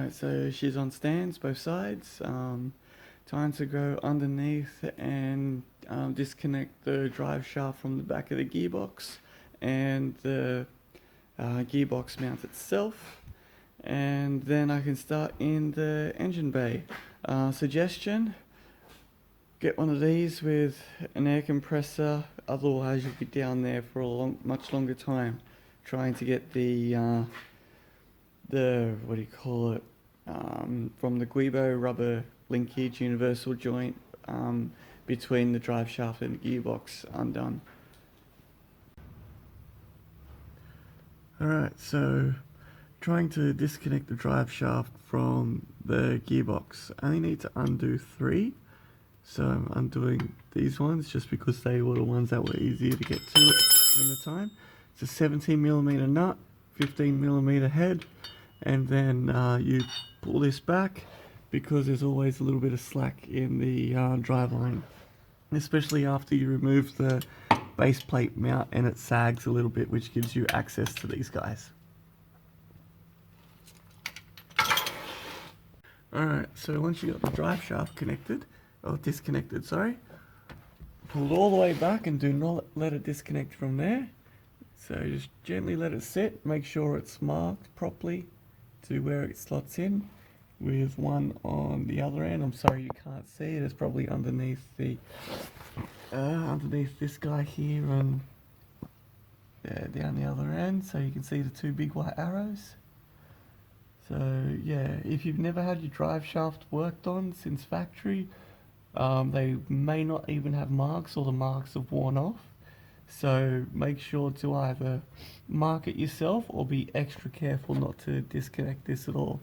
Alright, so she's on stands, both sides. Time to go underneath and disconnect the drive shaft from the back of the gearbox and the gearbox mount itself. And then I can start in the engine bay. Suggestion, get one of these with an air compressor, otherwise you'll be down there for a much longer time trying to get the what do you call it, from the Guibo rubber linkage universal joint between the drive shaft and the gearbox undone. Alright, so trying to disconnect the drive shaft from the gearbox. I only need to undo 3, so I'm undoing these ones just because they were the ones that were easier to get to in the time. It's a 17mm nut, 15mm head, and then you pull this back because there's always a little bit of slack in the drive line, especially after you remove the base plate mount and it sags a little bit, which gives you access to these guys. Alright, so once you got the drive shaft connected, or disconnected, sorry, pull it all the way back and do not let it disconnect from there. So just gently let it sit, make sure it's marked properly to where it slots in, with one on the other end. I'm sorry you can't see it, it's probably underneath the underneath this guy here and down the other end, so you can see the 2 big white arrows. So yeah, if you've never had your drive shaft worked on since factory, they may not even have marks, or the marks have worn off. So make sure to either mark it yourself or be extra careful not to disconnect this at all,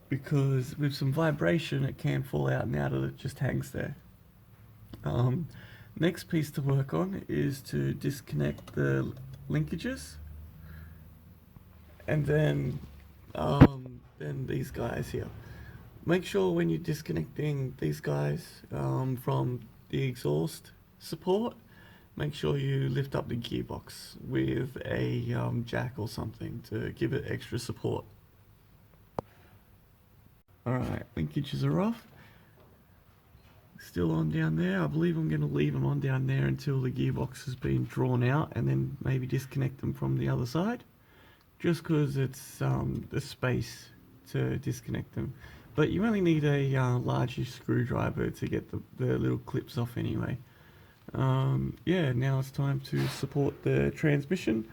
because with some vibration it can fall out now that it just hangs there. Next piece to work on is to disconnect the linkages, and then these guys here. Make sure when you're disconnecting these guys from the exhaust support, make sure you lift up the gearbox with a jack or something to give it extra support. Alright, linkages are off. Still on down there. I believe I'm going to leave them on down there until the gearbox has been drawn out, and then maybe disconnect them from the other side, just because it's the space to disconnect them. But you only need a larger screwdriver to get the little clips off anyway. Yeah, now it's time to support the transmission.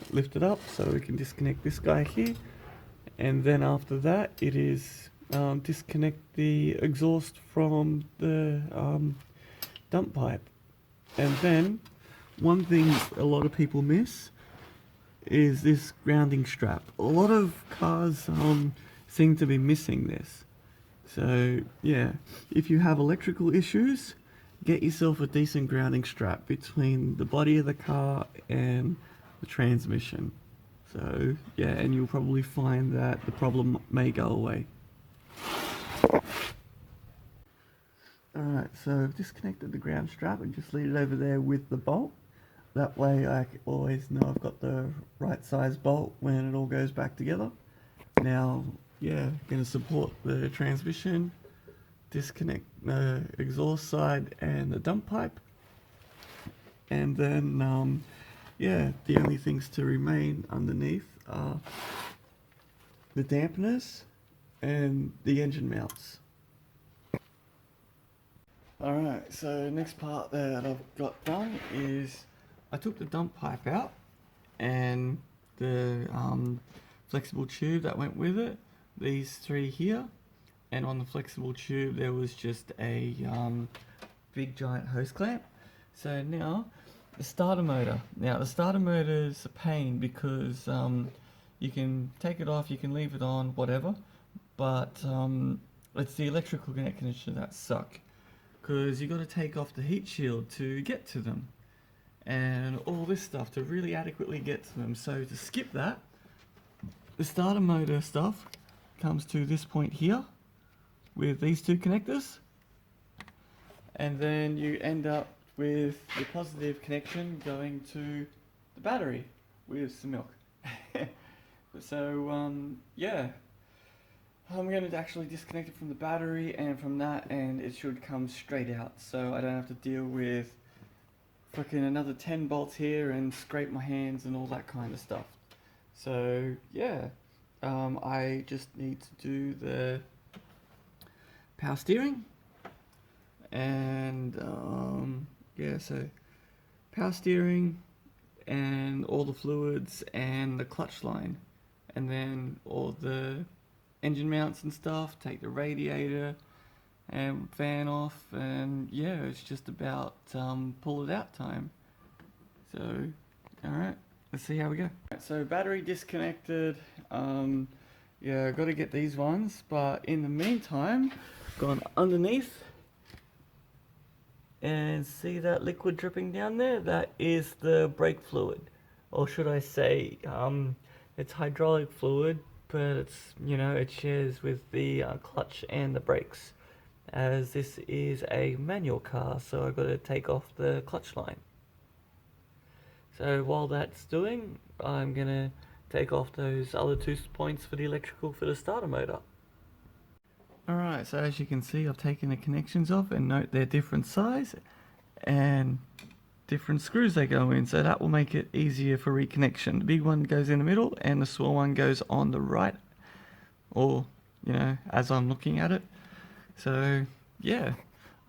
Lift it up so we can disconnect this guy here, and then after that it is disconnect the exhaust from the dump pipe. And then one thing a lot of people miss is this grounding strap. A lot of cars seem to be missing this. So yeah, if you have electrical issues, get yourself a decent grounding strap between the body of the car and the transmission. So yeah, and you'll probably find that the problem may go away. Alright, so I've disconnected the ground strap and just leave it over there with the bolt. That way I always know I've got the right size bolt when it all goes back together. Now, yeah, going to support the transmission, disconnect the exhaust side and the dump pipe, and then yeah, the only things to remain underneath are the dampeners and the engine mounts. Alright, so next part that I've got done is I took the dump pipe out and the flexible tube that went with it, these 3 here, and on the flexible tube there was just a big giant hose clamp. So now the starter motor. Now the starter motor is a pain because you can take it off, you can leave it on, whatever, but it's the electrical connections that suck, because you got to take off the heat shield to get to them and all this stuff to really adequately get to them. So to skip that, the starter motor stuff comes to this point here with these 2 connectors, and then you end up with the positive connection going to the battery with some milk. So yeah, I'm going to actually disconnect it from the battery and from that, and it should come straight out, so I don't have to deal with fucking another 10 bolts here and scrape my hands and all that kind of stuff. So yeah, I just need to do the power steering, and yeah, so power steering and all the fluids and the clutch line, and then all the engine mounts and stuff, take the radiator and fan off, and yeah, it's just about pull it out time. So alright, let's see how we go. So battery disconnected, yeah, got to get these ones, but in the meantime, gone underneath and see that liquid dripping down there? That is the brake fluid, or should I say it's hydraulic fluid, but it's, you know, it shares with the clutch and the brakes, as this is a manual car, so I've got to take off the clutch line. So while that's doing, I'm gonna take off those other 2 points for the electrical for the starter motor. Alright, so as you can see, I've taken the connections off, and note they're different size and different screws they go in, so that will make it easier for reconnection. The big one goes in the middle and the small one goes on the right, or, you know, as I'm looking at it. So yeah,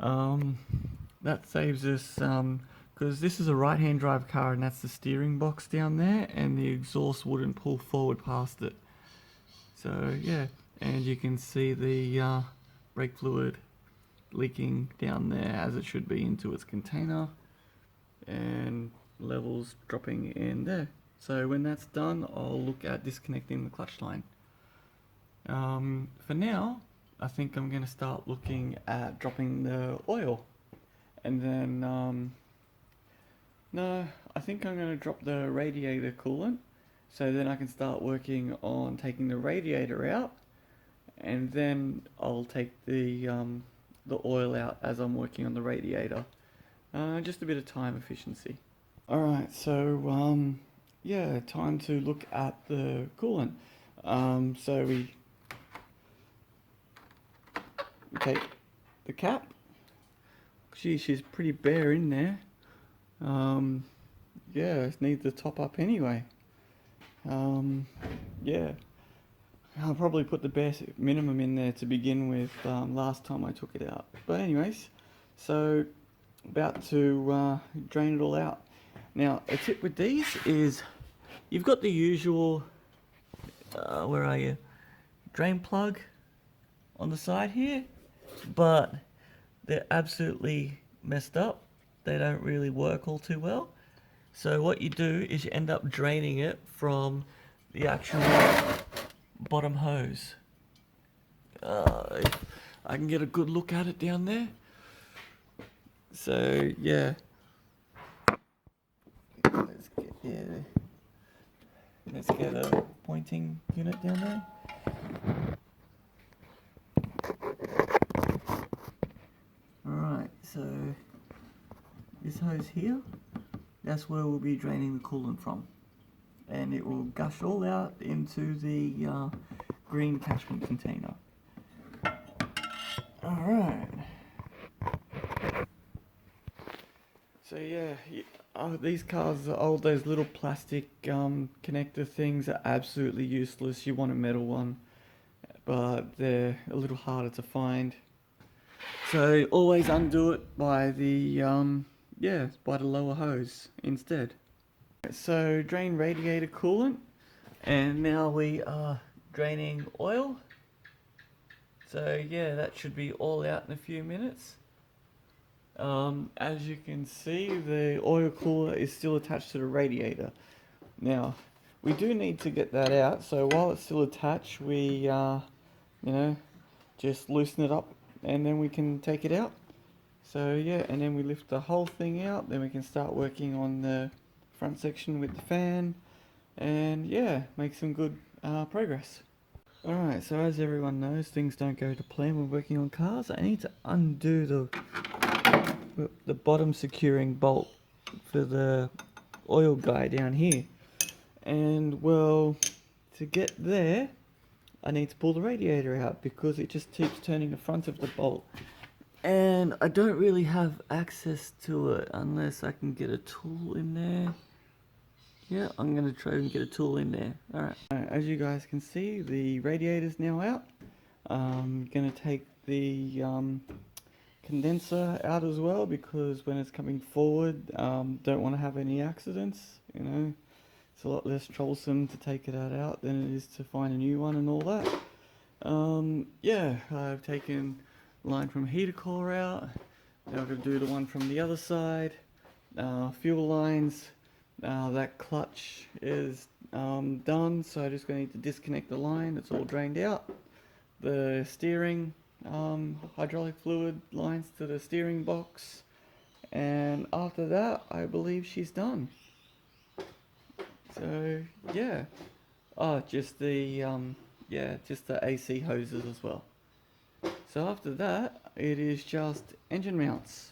that saves us, because this is a right hand drive car, and that's the steering box down there, and the exhaust wouldn't pull forward past it. So yeah, and you can see the brake fluid leaking down there as it should be into its container, and levels dropping in there. So when that's done, I'll look at disconnecting the clutch line. For now, I think I'm going to start looking at dropping the oil, and then no, I think I'm going to drop the radiator coolant, so then I can start working on taking the radiator out, and then I'll take the oil out as I'm working on the radiator. Just a bit of time efficiency. Alright, so yeah, time to look at the coolant. So we take the cap. She's pretty bare in there. Yeah, it needs to top up anyway. Yeah, I'll probably put the bare minimum in there to begin with, last time I took it out. But anyways, so about to drain it all out. Now, a tip with these is you've got the usual, where are you, drain plug on the side here, but they're absolutely messed up. They don't really work all too well. So what you do is you end up draining it from the actual bottom hose. If I can get a good look at it down there. So yeah, let's get a pointing unit down there. Alright, so this hose here, that's where we'll be draining the coolant from, and it will gush all out into the green catchment container. Alright, so yeah, these cars are old. Those little plastic connector things are absolutely useless. You want a metal one, but they're a little harder to find. So always undo it by the by the lower hose instead. So drain radiator coolant, and now we are draining oil. So yeah, that should be all out in a few minutes. As you can see, the oil cooler is still attached to the radiator. Now, we do need to get that out, so while it's still attached, we just loosen it up, and then we can take it out. So yeah, and then we lift the whole thing out, then we can start working on the front section with the fan, and yeah, make some good progress. Alright, so as everyone knows, things don't go to plan when working on cars. I need to undo the bottom securing bolt for the oil guy down here. And well, to get there, I need to pull the radiator out because it just keeps turning the front of the bolt. And I don't really have access to it unless I can get a tool in there. Yeah, I'm going to try and get a tool in there. Alright, as you guys can see, the radiator's now out. I'm going to take the condenser out as well, because when it's coming forward, don't want to have any accidents, you know. It's a lot less troublesome to take it out than it is to find a new one and all that. Yeah, I've taken line from heater core out. Now I'm going to do the one from the other side. Fuel lines. That clutch is done, so I'm just going to disconnect the line. It's all drained out. The steering, hydraulic fluid lines to the steering box, and after that I believe she's done. So yeah, just the just the AC hoses as well. So after that it is just engine mounts,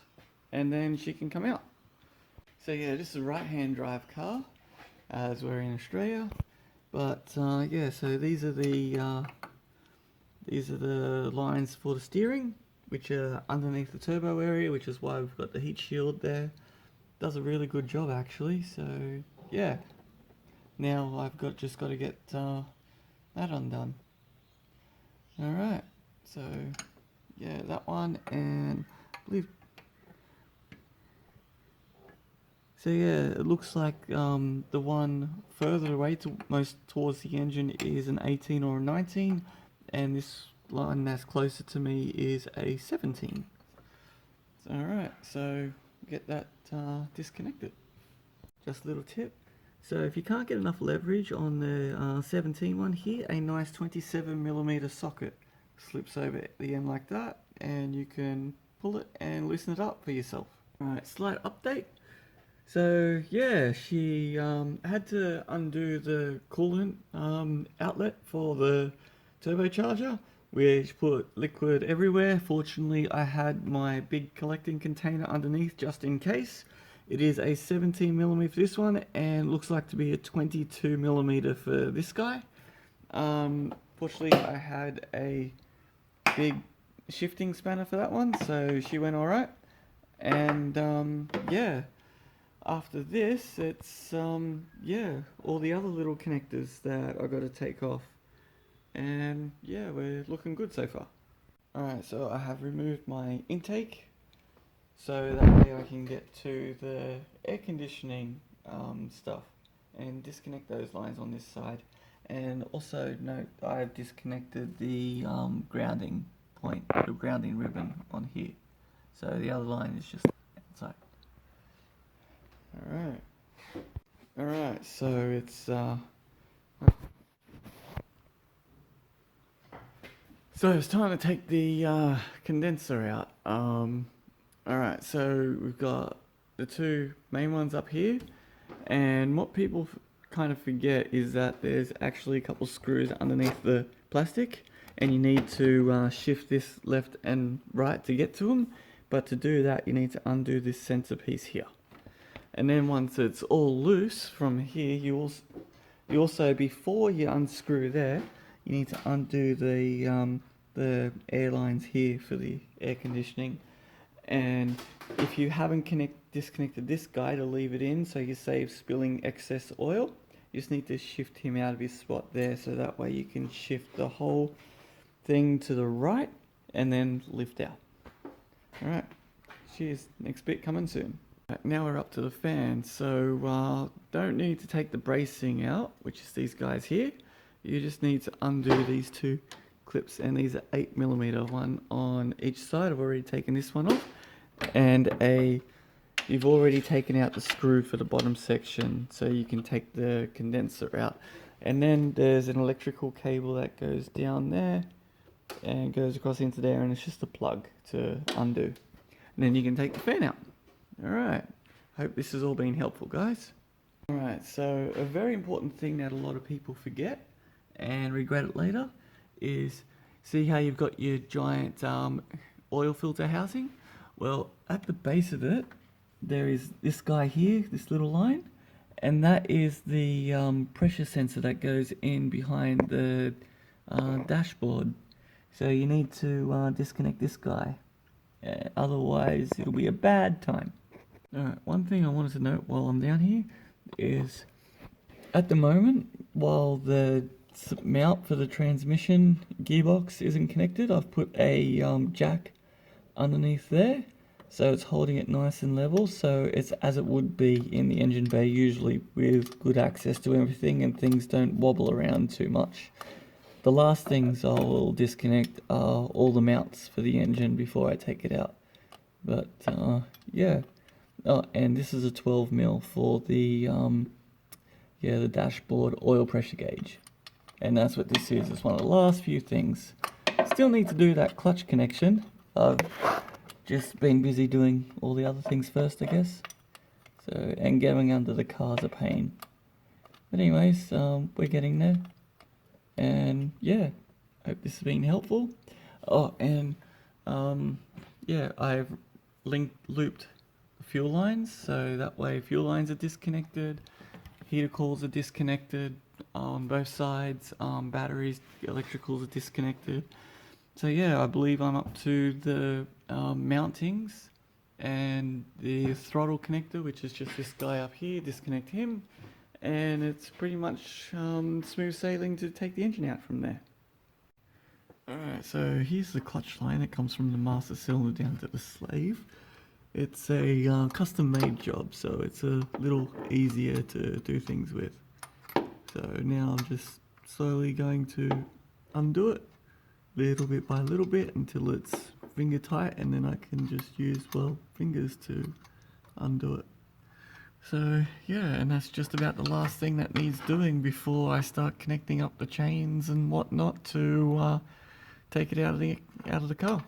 and then she can come out. So yeah, this is a right-hand drive car, as we're in Australia. But yeah, so these are the lines for the steering, which are underneath the turbo area, which is why we've got the heat shield there. Does a really good job actually. So yeah, now I've just got to get that undone. All right, so yeah, that one, and I believe. So yeah, it looks like the one further away most towards the engine is an 18 or a 19, and this line that's closer to me is a 17. Alright, so get that disconnected. Just a little tip. So if you can't get enough leverage on the 17 one here, a nice 27mm socket slips over the end like that, and you can pull it and loosen it up for yourself. Alright, slight update. So yeah, she had to undo the coolant outlet for the turbocharger, which put liquid everywhere. Fortunately, I had my big collecting container underneath just in case. It is a 17mm for this one, and looks like to be a 22mm for this guy. Fortunately, I had a big shifting spanner for that one, so she went alright. And yeah. After this, it's, yeah, all the other little connectors that I got to take off. And yeah, we're looking good so far. Alright, so I have removed my intake, so that way I can get to the air conditioning stuff and disconnect those lines on this side. And also note, I've disconnected the grounding point, the grounding ribbon on here. So the other line is just outside. Alright, so it's time to take the condenser out. Alright, so we've got the two main ones up here, and what people kind of forget is that there's actually a couple screws underneath the plastic, and you need to shift this left and right to get to them. But to do that, you need to undo this center piece here. And then once it's all loose from here, you also before you unscrew there, you need to undo the air lines here for the air conditioning. And if you haven't disconnected this guy to leave it in, so you save spilling excess oil, you just need to shift him out of his spot there, so that way you can shift the whole thing to the right and then lift out. Alright, cheers, next bit coming soon. Now we're up to the fan, so don't need to take the bracing out, which is these guys here. You just need to undo these two clips, and these are 8mm, one on each side. I've already taken this one off, and you've already taken out the screw for the bottom section, so you can take the condenser out. And then there's an electrical cable that goes down there and goes across into there, and it's just a plug to undo. And then you can take the fan out. Alright, hope this has all been helpful, guys. Alright, so a very important thing that a lot of people forget and regret it later is, see how you've got your giant oil filter housing? Well, at the base of it, there is this guy here, this little line, and that is the pressure sensor that goes in behind the dashboard. So you need to disconnect this guy. Otherwise, it'll be a bad time. Alright, one thing I wanted to note while I'm down here is at the moment, while the mount for the transmission gearbox isn't connected, I've put a jack underneath there, so it's holding it nice and level, so it's as it would be in the engine bay usually, with good access to everything and things don't wobble around too much. The last things I will disconnect are all the mounts for the engine before I take it out. But yeah. Oh, and this is a 12mm for the the dashboard oil pressure gauge. And that's what this is. It's one of the last few things. Still need to do that clutch connection. I've just been busy doing all the other things first, I guess. So, and going under the car's a pain. But anyways, we're getting there. And yeah, hope this has been helpful. Oh, and yeah, I've looped fuel lines, so that way fuel lines are disconnected, heater coils are disconnected on both sides, batteries, electricals are disconnected. So yeah, I believe I'm up to the mountings and the throttle connector, which is just this guy up here, disconnect him, and it's pretty much smooth sailing to take the engine out from there. Alright, so here's the clutch line that comes from the master cylinder down to the slave. It's a custom made job, so it's a little easier to do things with. So now I'm just slowly going to undo it, little bit by little bit, until it's finger tight, and then I can just use, well, fingers to undo it. So yeah, and that's just about the last thing that needs doing before I start connecting up the chains and whatnot to take it out of the car.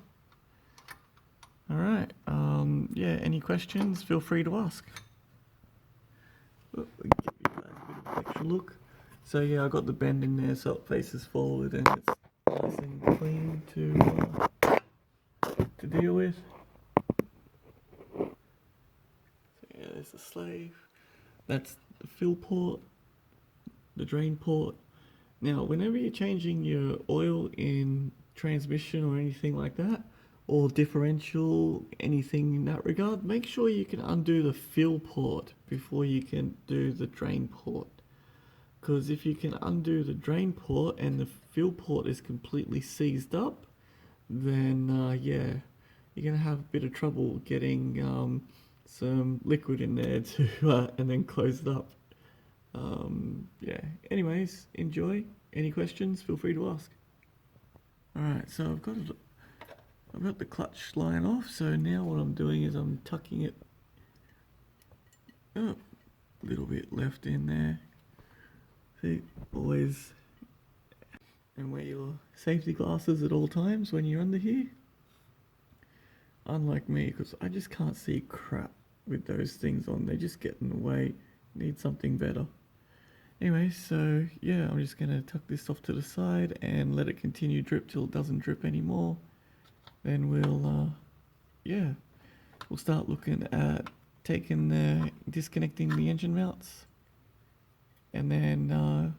Alright, yeah, any questions, feel free to ask. Oh, we can give you guys a bit of an extra look. So yeah, I got the bend in there so it faces forward and it's nice and clean to deal with. So yeah, there's the slave. That's the fill port, the drain port. Now, whenever you're changing your oil in transmission or anything like that, or differential, anything in that regard, make sure you can undo the fill port before you can do the drain port. Because if you can undo the drain port and the fill port is completely seized up, then yeah, you're gonna have a bit of trouble getting some liquid in there to and then close it up. Yeah, anyways, enjoy. Any questions, feel free to ask. Alright, so I've got the clutch line off, so now what I'm doing is I'm tucking it up, a little bit left in there. See, always, and wear your safety glasses at all times when you're under here. Unlike me, because I just can't see crap with those things on, they just get in the way, need something better. Anyway, so yeah, I'm just going to tuck this off to the side and let it continue drip till it doesn't drip anymore. Then we'll, yeah, we'll start looking at disconnecting the engine mounts, and then,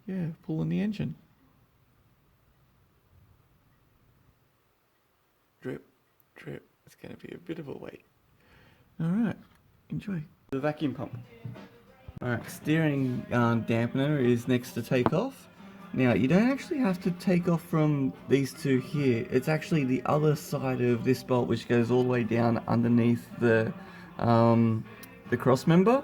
yeah, pulling the engine. Drip, drip, it's going to be a bit of a wait. Alright, enjoy. The vacuum pump. Alright, steering dampener is next to take off. Now, you don't actually have to take off from these two here. It's actually the other side of this bolt which goes all the way down underneath the cross member.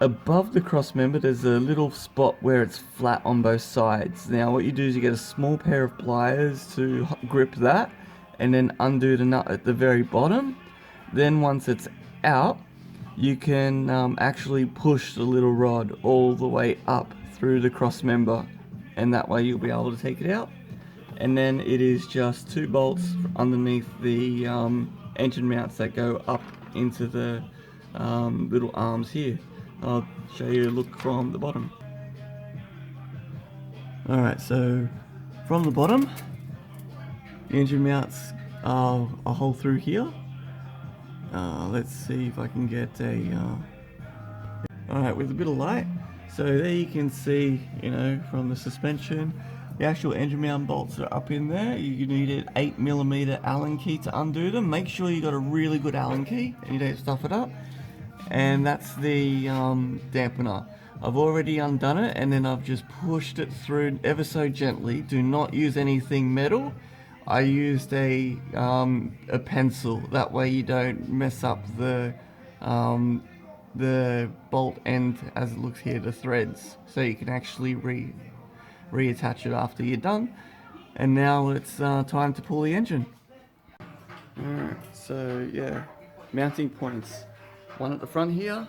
Above the cross member, there's a little spot where it's flat on both sides. Now, what you do is you get a small pair of pliers to grip that, and then undo the nut at the very bottom. Then once it's out, you can actually push the little rod all the way up through the cross member, and that way you'll be able to take it out. And then it is just two bolts underneath the engine mounts that go up into the little arms here. I'll show you a look from the bottom. Alright, so from the bottom, the engine mounts are a hole through here. Let's see if I can get a alright, with a bit of light. So there you can see, you know, from the suspension, The actual engine mount bolts are up in there. You need an 8mm Allen key to undo them. Make sure you got a really good Allen key and you don't stuff it up. And that's the dampener. I've already undone it and then I've just pushed it through ever so gently. Do not use anything metal. I used a pencil. That way you don't mess up the bolt end, as it looks here, the threads. So you can actually reattach it after you're done. And now it's time to pull the engine. Alright, so yeah, mounting points. One at the front here,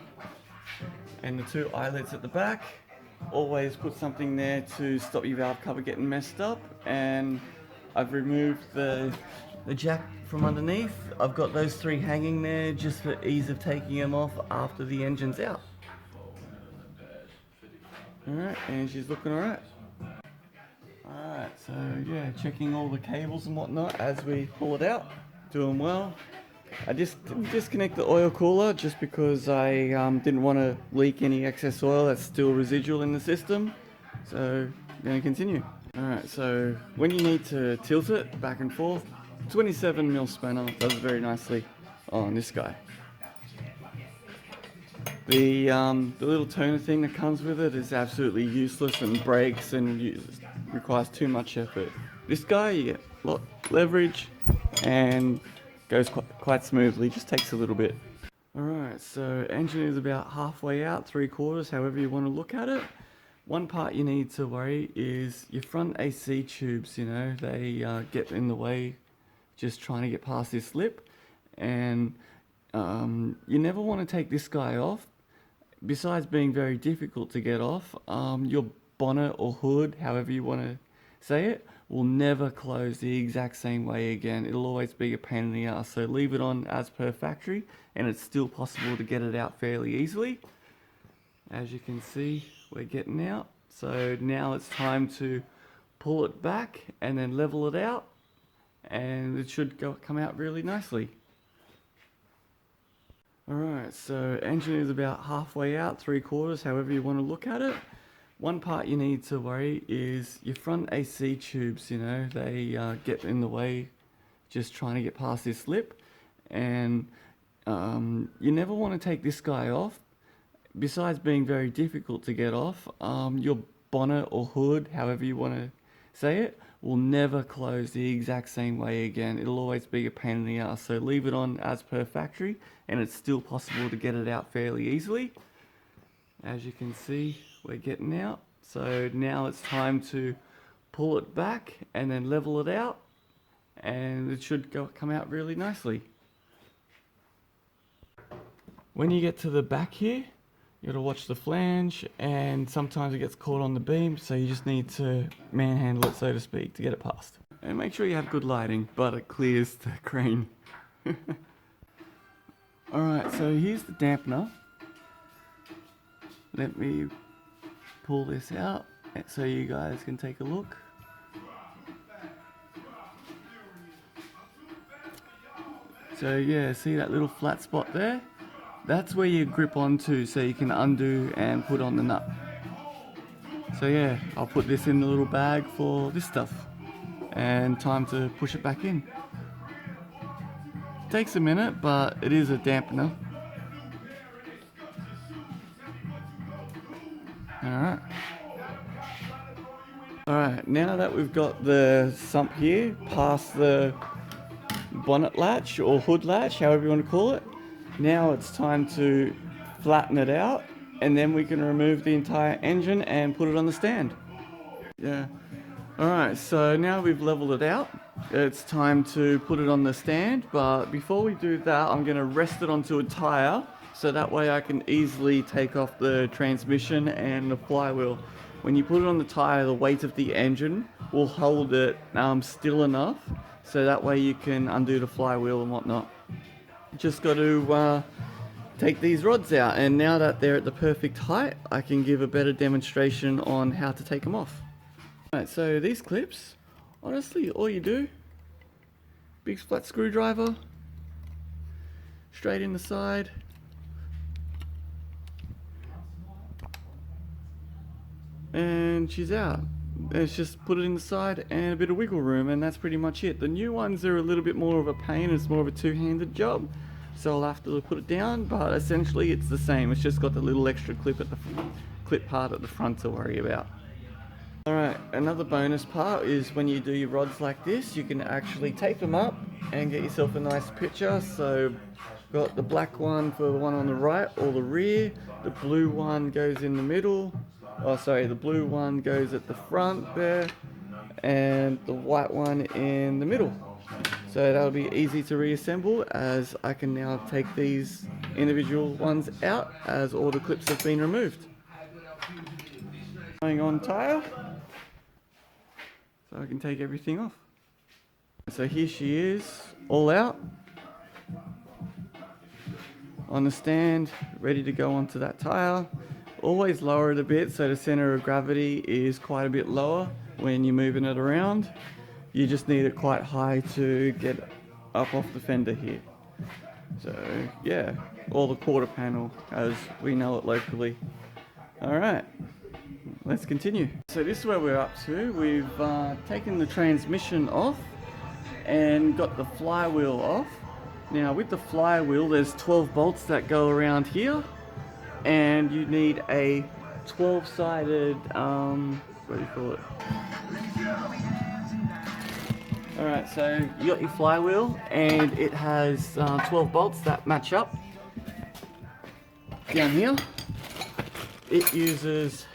and the two eyelets at the back. Always put something there to stop your valve cover getting messed up. And I've removed the jack from underneath. I've got those three hanging there just for ease of taking them off after the engine's out. Alright, and she's looking alright. Alright, so yeah, checking all the cables and whatnot as we pull it out. Doing well. I just didn't disconnect the oil cooler just because I didn't want to leak any excess oil that's still residual in the system. So I'm going to continue. Alright, so when you need to tilt it back and forth, 27mm spanner does it very nicely on this guy. The little toner thing that comes with it is absolutely useless and breaks and requires too much effort. This guy, you get a lot of leverage and goes quite smoothly, just takes a little bit. Alright, so engine is about halfway out, 3/4, however you want to look at it. One part you need to worry is your front AC tubes, you know, they get in the way just trying to get past this lip. And you never want to take this guy off. Besides being very difficult to get off, your bonnet or hood, however you want to say it, will never close the exact same way again. It'll always be a pain in the ass. So leave it on as per factory and it's still possible to get it out fairly easily. As you can see, we're getting out. So now it's time to pull it back and then level it out, and it should come out really nicely. Alright, so engine is about halfway out, 3/4, however you want to look at it. One part you need to worry is your front AC tubes, you know, they get in the way just trying to get past this lip. And you never want to take this guy off. Besides being very difficult to get off, your bonnet or hood, however you want to say it, will never close the exact same way again. It'll always be a pain in the ass. So leave it on as per factory and it's still possible to get it out fairly easily. As you can see, we're getting out. So now it's time to pull it back and then level it out, and it should come out really nicely. When you get to the back here, you gotta watch the flange, and sometimes it gets caught on the beam, so you just need to manhandle it, so to speak, to get it past. And make sure you have good lighting, but it clears the crane. Alright, so here's the dampener. Let me pull this out so you guys can take a look. So yeah, see that little flat spot there? That's where you grip onto so you can undo and put on the nut. So yeah, I'll put this in the little bag for this stuff. And time to push it back in. Takes a minute, but it is a dampener. Alright. Alright, now that we've got the sump here past the bonnet latch or hood latch, however you want to call it, now it's time to flatten it out, and then we can remove the entire engine and put it on the stand. Yeah. Alright, so now we've leveled it out, it's time to put it on the stand, but before we do that, I'm going to rest it onto a tyre, so that way I can easily take off the transmission and the flywheel. When you put it on the tyre, the weight of the engine will hold it still enough, so that way you can undo the flywheel and whatnot. Just got to take these rods out, and now that they're at the perfect height, I can give a better demonstration on how to take them off. Alright, so these clips, honestly, all you do, big flat screwdriver, straight in the side, and she's out. It's just put it in the side and a bit of wiggle room, and that's pretty much it. The new ones are a little bit more of a pain. It's more of a two-handed job, so I'll have to put it down, but essentially it's the same. It's just got the little extra clip at the clip part at the front to worry about. Alright, another bonus part is when you do your rods like this, you can actually tape them up and get yourself a nice picture. So got the black one for the one on the right or the rear, the blue one goes in the middle, oh sorry, the blue one goes at the front there, and the white one in the middle. So that'll be easy to reassemble, as I can now take these individual ones out as all the clips have been removed. Going on tire, so I can take everything off. So here she is, all out on the stand, ready to go onto that tire. Always lower it a bit so the center of gravity is quite a bit lower when you're moving it around. You just need it quite high to get up off the fender here. So yeah, or the quarter panel as we know it locally. Alright, let's continue. So this is where we're up to. We've taken the transmission off and got the flywheel off. Now with the flywheel, there's 12 bolts that go around here, and you need a 12-sided, what do you call it? Alright, so you got your flywheel, and it has 12 bolts that match up. Down here, it uses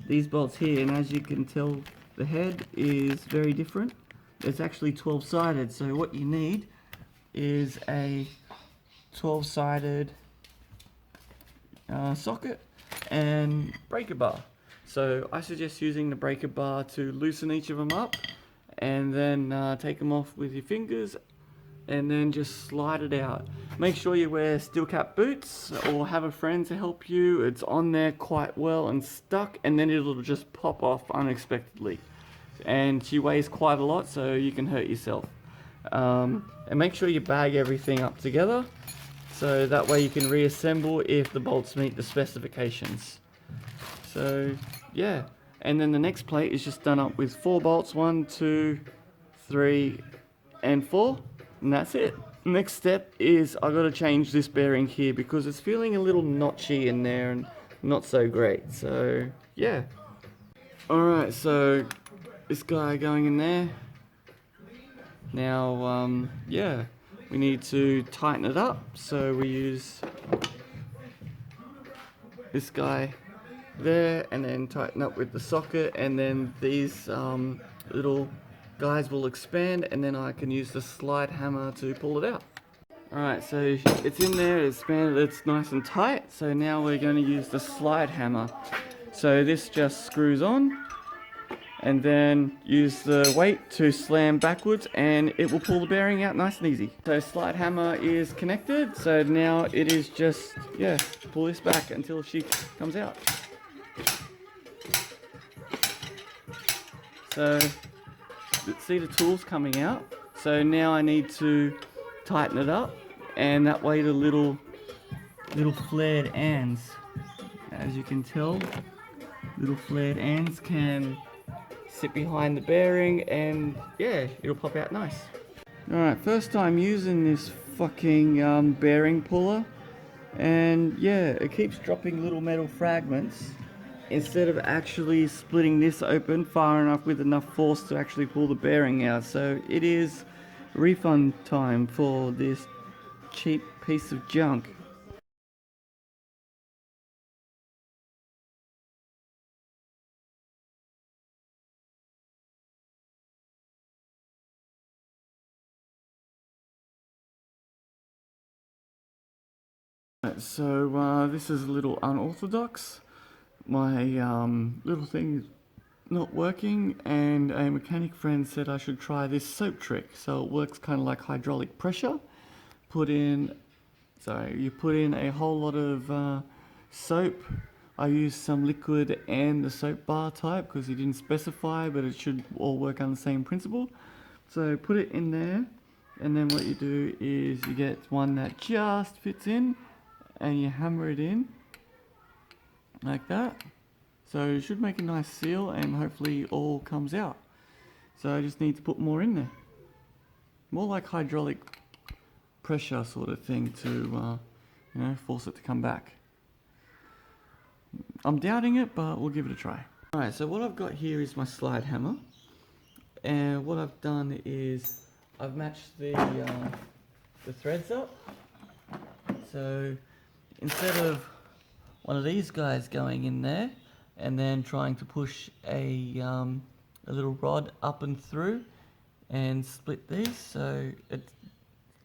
these bolts here, and as you can tell, the head is very different. It's actually 12-sided, so what you need is a 12-sided socket and breaker bar. So I suggest using the breaker bar to loosen each of them up, and then take them off with your fingers, and then just slide it out. Make sure you wear steel cap boots or have a friend to help you. It's on there quite well and stuck, and then it'll just pop off unexpectedly. And she weighs quite a lot, so you can hurt yourself. And make sure you bag everything up together, so that way you can reassemble if the bolts meet the specifications. So yeah, and then the next plate is just done up with 4 bolts, 1, 2, 3, and 4, and that's it. Next step is I got to change this bearing here because it's feeling a little notchy in there and not so great. So yeah. Alright, so this guy going in there. Now, yeah, we need to tighten it up, so we use this guy there, and then tighten up with the socket, and then these little guys will expand, and then I can use the slide hammer to pull it out. Alright, so it's in there, it's expanded, it's nice and tight, so now we're going to use the slide hammer. So this just screws on, and then use the weight to slam backwards, and it will pull the bearing out nice and easy. So slide hammer is connected, so now it is just, yeah, pull this back until she comes out. So see the tools coming out, so now I need to tighten it up, and that way the little flared ends, as you can tell, little flared ends can sit behind the bearing, and yeah, it'll pop out nice. Alright, first time using this fucking bearing puller, and yeah, it keeps dropping little metal fragments instead of actually splitting this open far enough with enough force to actually pull the bearing out. So it is refund time for this cheap piece of junk. So this is a little unorthodox. My little thing is not working, and a mechanic friend said I should try this soap trick. So it works kind of like hydraulic pressure. You put in a whole lot of soap. I used some liquid and the soap bar type because he didn't specify, but it should all work on the same principle. So put it in there, and then what you do is you get one that just fits in, and you hammer it in like that. So it should make a nice seal and hopefully all comes out. So I just need to put more in there. More like hydraulic pressure sort of thing to, you know, force it to come back. I'm doubting it, but we'll give it a try. Alright, so what I've got here is my slide hammer. And what I've done is I've matched the threads up. So instead of one of these guys going in there and then trying to push a little rod up and through and split these, so it's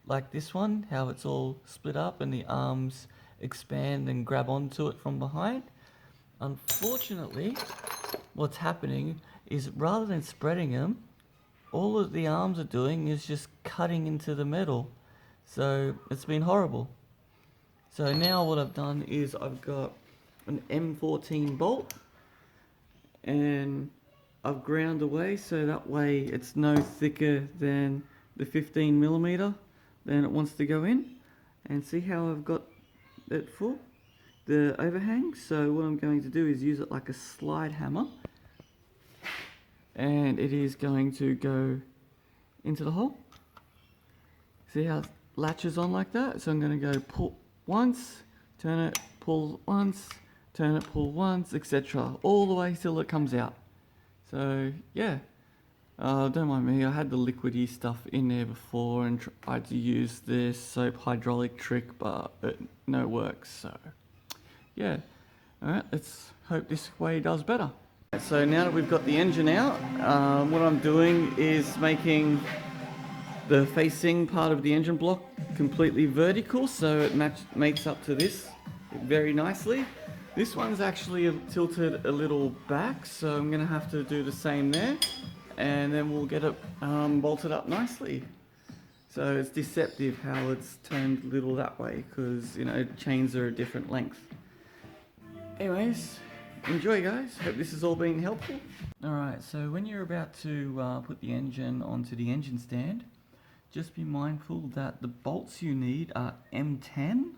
like this one, how it's all split up and the arms expand and grab onto it from behind. Unfortunately, what's happening is rather than spreading them, all that the arms are doing is just cutting into the metal. So it's been horrible. So now what I've done is I've got an M14 bolt and I've ground away so that way it's no thicker than the 15mm then it wants to go in. And see how I've got it full, the overhang. So what I'm going to do is use it like a slide hammer, and it is going to go into the hole. See how it latches on like that? So I'm going to go pull once, turn it, pull once, turn it, pull once, etc. all the way till it comes out. So yeah, don't mind me, I had the liquidy stuff in there before and tried to use this soap hydraulic trick, but it no works. So yeah, alright, let's hope this way does better. So now that we've got the engine out, what I'm doing is making the facing part of the engine block completely vertical so it mates up to this very nicely. This one's actually tilted a little back, so I'm going to have to do the same there, and then we'll get it bolted up nicely. So it's deceptive how it's turned a little that way because, you know, chains are a different length. Anyways, enjoy guys, hope this has all been helpful. Alright, so when you're about to put the engine onto the engine stand, just be mindful that the bolts you need are M10,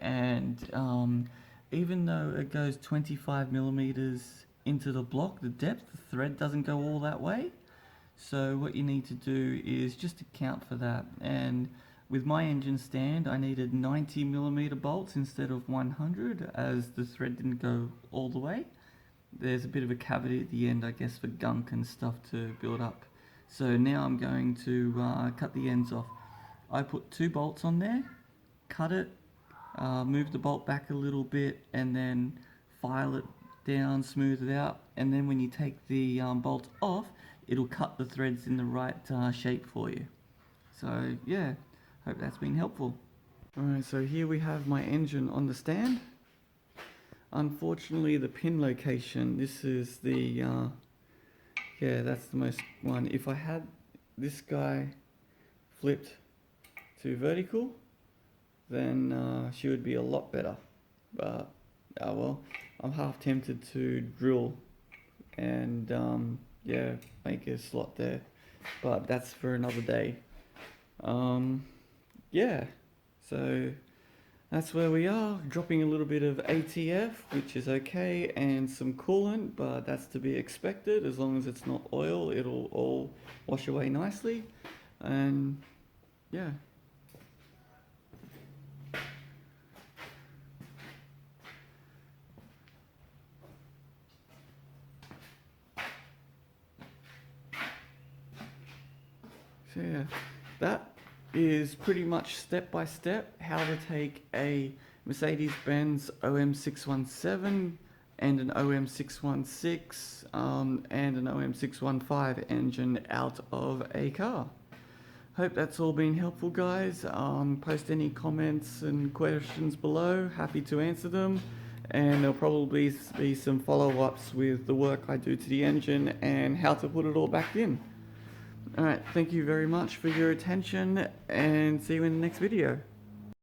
and even though it goes 25mm into the block, the depth, the thread doesn't go all that way. So what you need to do is just account for that. And with my engine stand, I needed 90mm bolts instead of 100, as the thread didn't go all the way. There's a bit of a cavity at the end, I guess, for gunk and stuff to build up. So now I'm going to cut the ends off. I put 2 bolts on there, cut it, move the bolt back a little bit, and then file it down, smooth it out, and then when you take the bolt off, it'll cut the threads in the right shape for you. So yeah, hope that's been helpful. Alright, so here we have my engine on the stand. Unfortunately, the pin location, this is the yeah, that's the most one. If I had this guy flipped to vertical, then she would be a lot better. But oh well, I'm half tempted to drill and yeah, make a slot there, but that's for another day. Yeah, so that's where we are, dropping a little bit of ATF, which is okay, and some coolant, but that's to be expected. As long as it's not oil, it'll all wash away nicely. And yeah. So yeah, that is pretty much step by step how to take a Mercedes-Benz om617 and an om616 and an om615 engine out of a car. Hope that's all been helpful guys. Post any comments and questions below, happy to answer them, and there'll probably be some follow-ups with the work I do to the engine and how to put it all back in. Alright, thank you very much for your attention and see you in the next video.